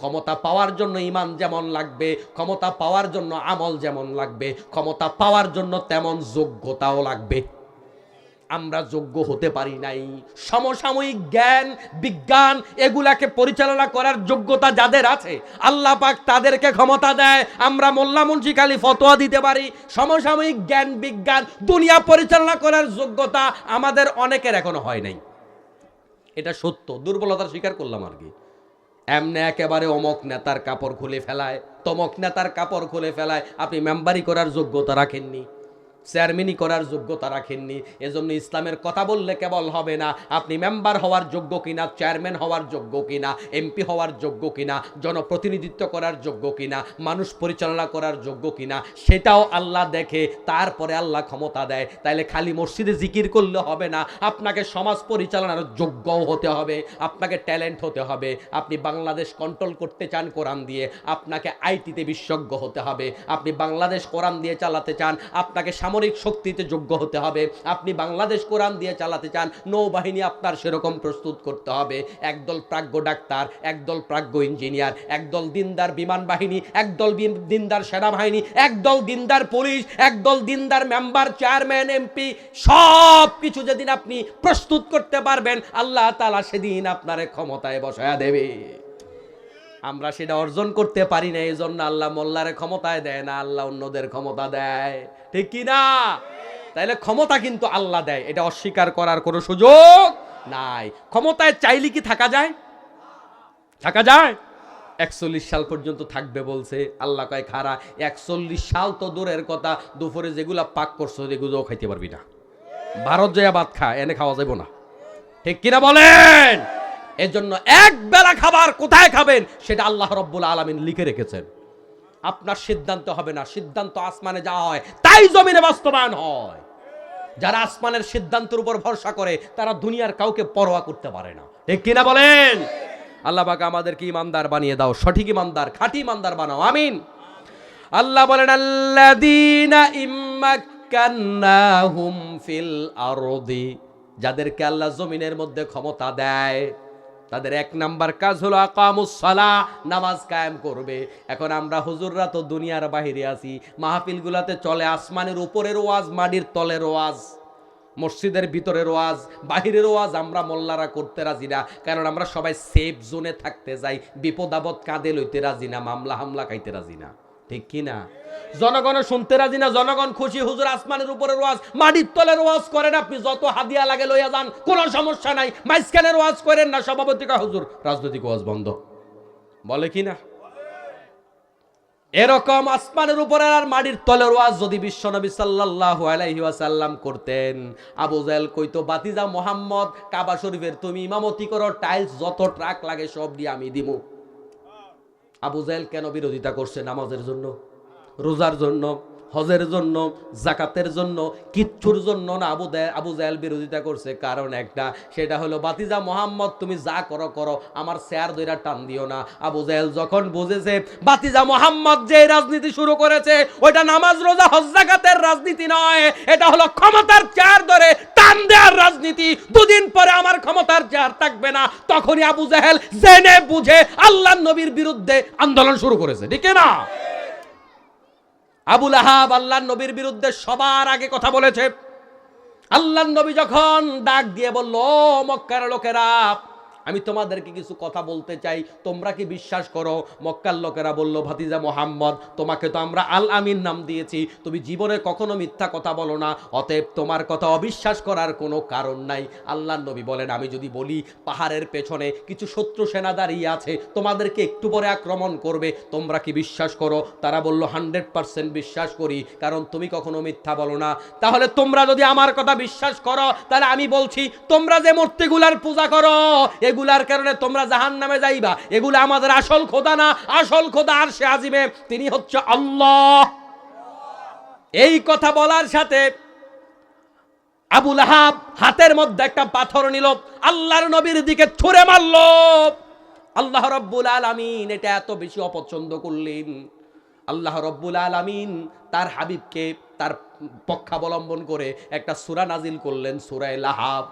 ক্ষমতা পাওয়ার জন্য ঈমান যেমন লাগবে, ক্ষমতা পাওয়ার জন্য আমল যেমন লাগবে, ক্ষমতা পাওয়ার জন্য তেমন যোগ্যতাও লাগবে। আমরা যোগ্য হতে পারি নাই। সমসাময়িক জ্ঞান বিজ্ঞান এগুলাকে পরিচালনা করার যোগ্যতা যাদের আছে আল্লাহ পাক তাদেরকে ক্ষমতা দেয়। আমরা মোল্লা মুন্সি খালি ফতোয়া দিতে পারি, সমসাময়িক জ্ঞান বিজ্ঞান দুনিয়া পরিচালনা করার যোগ্যতা আমাদের অনেকের এখনো হয় নাই। এটা সত্য, দুর্বলতা স্বীকার করলাম আর কি। এমনি একেবারে অমক নেতার কাপড় খুলে ফেলায়, তমক নেতার কাপড় খুলে ফেলায়। আপনি মেম্বারি করার যোগ্যতা রাখেননি, চেয়ারম্যানই করার যোগ্যতা রাখেননি। এজন্য ইসলামের কথা বললে কেবল হবে না, আপনি মেম্বার হওয়ার যোগ্য কিনা, চেয়ারম্যান হওয়ার যোগ্য কিনা, এমপি হওয়ার যোগ্য কিনা, জনপ্রতিনিধিত্ব করার যোগ্য কিনা, মানুষ পরিচালনা করার যোগ্য কিনা সেটাও আল্লাহ দেখে, তারপরে আল্লাহ ক্ষমতা দেয়। তাইলে খালি মসজিদে জিকির করলে হবে না, আপনাকে সমাজ পরিচালনার যোগ্যও হতে হবে, আপনাকে ট্যালেন্ট হতে হবে। আপনি বাংলাদেশ কন্ট্রোল করতে চান কোরআন দিয়ে, আপনাকে আইটিতে বিশেষজ্ঞ হতে হবে। আপনি বাংলাদেশ কোরআন দিয়ে চালাতে চান, আপনাকে সামরিক শক্তিতে যোগ্য হতে হবে। আপনি বাংলাদেশ কোরআন দিয়ে চালাতে চান, নৌবাহিনী আপনার সেরকম প্রস্তুত করতে হবে। একদল প্রাজ্ঞ ডাক্তার, একদল প্রাজ্ঞ ইঞ্জিনিয়ার, একদল দিনদার বিমান বাহিনী, একদল দিনদার সেনাবাহিনী, একদল দিনদার পুলিশ, একদল দিনদার মেম্বার, চেয়ারম্যান, এমপি, সব কিছু যেদিন আপনি প্রস্তুত করতে পারবেন আল্লাহ তাআলা সেদিন আপনারে ক্ষমতায় বসায়া দেবে। আমরা সেটা অর্জন করতে পারি না, এই জন্য আল্লাহ মোল্লারে ক্ষমতায় দেয় না, আল্লাহ অন্যদের ক্ষমতা দেয়। ঠিক কি না? তাইলে ক্ষমতা কিন্তু আল্লাহ দেয়, এটা অস্বীকার করার কোনো সুযোগ নাই। ক্ষমতায় চাইলে কি থাকা যায়? থাকা যায়? 41 সাল পর্যন্ত থাকবে বলছে আল্লাহ। কয় খারা 41 সাল তো দূরের কথা, দুপুরে যেগুলা পাক করছো যেগুলোও খাইতে পারবি না। ভারত জয়া ভাত খা, এনে খাওয়া যাবো না। ঠিক কিনা বলেন? এজন্য এক বেলা খাবার কোথায় খাবেন সেটা আল্লাহ রব্বুল আলামিন লিখে রেখেছেন। আপনার সিদ্ধান্ত হবে না, সিদ্ধান্ত আসমানে যাওয়া হয় তাই জমিনে বাস্তবায়ন হয়। যারা আসমানের সিদ্ধান্তের উপর ভরসা করে তারা দুনিয়ার কাউকে পরোয়া করতে পারে না। ঠিক কিনা বলেন? আল্লাহ পাক আমাদেরকে ইমানদার বানিয়ে দাও, সঠিক ইমানদার, খাঁটি ইমানদার বানাও, আমিন। আল্লাহ বলেন আল্লাযীনা ইম্মাক্কান্নাহুম ফিল আরদি, যাদেরকে আল্লাহ জমিনের মধ্যে ক্ষমতা দেয় তাদের এক নাম্বার কাজ হলো আকামুস সালাহ, নামাজ কায়েম করবে। এখন আমরা হুজুররা তো দুনিয়ার বাহিরে আছি, মাহফিলগুলাতে চলে আসমানের উপরের ওয়াজ, মাটির তলের ওয়াজ, মসজিদের ভিতরের ওয়াজ, বাহিরের ওয়াজ আমরা মোল্লারা করতে রাজি না, কারণ আমরা সবাই সেফ জোনে থাকতে যাই, বিপদ আপদ কাঁধে লইতে রাজি না, মামলা হামলা খাইতে রাজি না। ঠিক কি না? জনগণ শুনতে রাজি না, জনগণ খুশি হুজুর আসমানের উপরের ওয়াজ, মাটির তলের ওয়াজ করেন, আপনি যত হাদিয়া লাগে লইয়া যান, কোনো সমস্যা নাই, মাইজখানের ওয়াজ করেন না। সভাপতি কয় হুজুর রাজনৈতিক ওয়াজ বন্ধ, বলে কি না? এরকম আসমানের উপরে আর মাটির তলের ওয়াজ যদি বিশ্বনবী সাল্লাল্লাহু আলাইহি ওয়াসাল্লাম করতেন, আবু জাহেল কইতো বাতিজা মোহাম্মদ কাবা শরীফের তুমি ইমামতি করো, টাইলস যত ট্রাক লাগে সব দিয়ে আমি দিব। আবু জাহেল কেন বিরোধিতা করছে? নামাজের জন্য, রোজার জন্য, হজের জন্য, জাকাতের জন্য, কিচ্ছুর জন্য না। আবু জাহেল বিরোধিতা করছে কারণ একটা, সেটা হলো বাতিজা মোহাম্মদ তুমি যা করো করো, আমার চেয়ার দইরা টান দিও না। আবু জাহেল যখন বুঝেছে বাতিজা মোহাম্মদ যে রাজনীতি শুরু করেছে ওইটা নামাজ রোজা হজ জাকাতের রাজনীতি নয়, এটা হলো ক্ষমতার চেয়ার ধরে টান দেওয়ার রাজনীতি, দুদিন পরে আমার ক্ষমতার চেয়ার থাকবে না, তখনই আবু জাহেল জেনে বুঝে আল্লাহর নবীর বিরুদ্ধে আন্দোলন শুরু করেছে। ঠিক না? আবু লাহাব আল্লাহর নবীর বিরুদ্ধে সবার আগে কথা বলেছে। আল্লাহর নবী যখন ডাক দিয়ে বলল, মক্কার লোকেরা আমি তোমাদেরকে কিছু কথা বলতে চাই, তোমরা কি বিশ্বাস করো? মক্কার লোকেরা বলল, ভাতিজা মোহাম্মদ তোমাকে তো আমরা আল আমিন নাম দিয়েছি, তুমি জীবনে কখনো মিথ্যা কথা বলো না, অতএব তোমার কথা অবিশ্বাস করার কোনো কারণ নাই। আল্লাহর নবী বলেন, আমি যদি বলি পাহাড়ের পেছনে কিছু শত্রু সেনা দাঁড়িয়ে আছে, তোমাদেরকে একটু পরে আক্রমণ করবে, তোমরা কি বিশ্বাস করো? তারা বলল 100% বিশ্বাস করি, কারণ তুমি কখনো মিথ্যা বলো না। তাহলে তোমরা যদি আমার কথা বিশ্বাস করো, তাহলে আমি বলছি তোমরা যে মূর্তিগুলার পূজা করো এগুলার কারণে তোমরা জাহান্নামে যাইবা, এগুলো আমাদের আসল খোদা না, আসল খোদা আরশে আজিমে, তিনি হচ্ছে আল্লাহ। এই কথা বলার সাথে আবু লাহাব হাতের মধ্যে একটা পাথর নিল, আল্লাহর নবীর দিকে ছুঁড়ে মারল। আল্লাহ রাব্বুল আলামিন এটা এত বেশি অপছন্দ করলেন, আল্লাহ রাব্বুল আলামিন তার হাবিবকে তার পক্ষাবলম্বন করে একটা সূরা নাজিল করলেন, সূরা লাহাব।